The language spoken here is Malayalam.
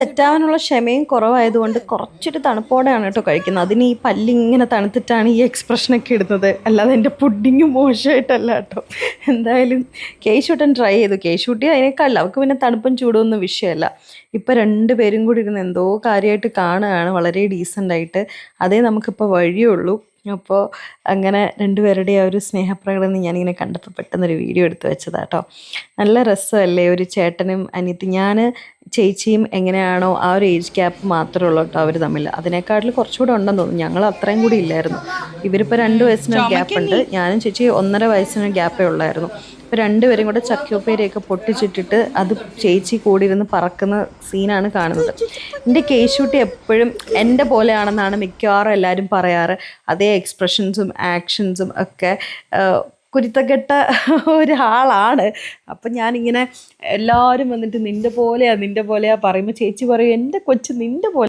തെറ്റാനുള്ള ക്ഷമയും കുറവായതുകൊണ്ട് കുറച്ചൊരു തണുപ്പോടെയാണ് കേട്ടോ കഴിക്കുന്നത്. അതിന് ഈ പല്ലിങ്ങനെ തണുത്തിട്ടാണ് ഈ എക്സ്പ്രഷനൊക്കെ ഇടുന്നത്, അല്ലാതെ എൻ്റെ പുഡിങ് മോശമായിട്ടല്ല കേട്ടോ. എന്തായാലും കേശൂട്ടൻ ട്രൈ ചെയ്തു. കേശൂട്ടി അതിനേക്കാളില്ല, അവൾക്ക് പിന്നെ തണുപ്പും ചൂടൊന്നും വിഷയമല്ല. ഇപ്പം രണ്ടുപേരും കൂടി ഇരുന്ന് എന്തോ കാര്യമായിട്ട് കാണുകയാണ്, വളരെ ഡീസൻ്റായിട്ട്. അതേ നമുക്കിപ്പോൾ വഴിയുള്ളൂ. അപ്പോൾ അങ്ങനെ രണ്ടുപേരുടെ ആ ഒരു സ്നേഹപ്രകടനം ഞാനിങ്ങനെ കണ്ടപ്പോൾ പെട്ടെന്നൊരു വീഡിയോ എടുത്ത് വെച്ചതാണ് കേട്ടോ. നല്ല രസമല്ലേ ഒരു ചേട്ടനും അനിയത്തി. ഞാൻ ചേച്ചിയും എങ്ങനെയാണോ ആ ഒരു ഏജ് ഗ്യാപ്പ് മാത്രമേ ഉള്ളൂ കേട്ടോ അവർ തമ്മിൽ. അതിനേക്കാട്ടിൽ കുറച്ചുകൂടെ ഉണ്ടെന്ന് തോന്നുന്നു. ഞങ്ങൾ അത്രയും കൂടി ഇല്ലായിരുന്നു. ഇവരിപ്പോൾ 2 വയസ്സിനൊരു ഗ്യാപ്പുണ്ട്, ഞാനും ചേച്ചി 1.5 വയസ്സിനൊരു ഗ്യാപ്പേ ഉള്ളായിരുന്നു. ഇപ്പോൾ രണ്ടുപേരും കൂടെ ചക്കോപ്പേരയൊക്കെ പൊട്ടിച്ചിട്ടിട്ട് അത് ചേച്ചി കൂടിയിരുന്ന് പറക്കുന്ന സീനാണ് കാണുന്നത്. എൻ്റെ കേശൂട്ടി എപ്പോഴും എൻ്റെ പോലെയാണെന്നാണ് മിക്കവാറും എല്ലാവരും പറയാറ്. അതേ എക്സ്പ്രഷൻസും ആക്ഷൻസും ഒക്കെ കുരുത്തക്കെട്ട ഒരാളാണ്. അപ്പം ഞാനിങ്ങനെ എല്ലാവരും വന്നിട്ട് നിൻ്റെ പോലെയാ പറയുമ്പോൾ ചേച്ചി പറയും എൻ്റെ കൊച്ച് നിൻ്റെ പോലെ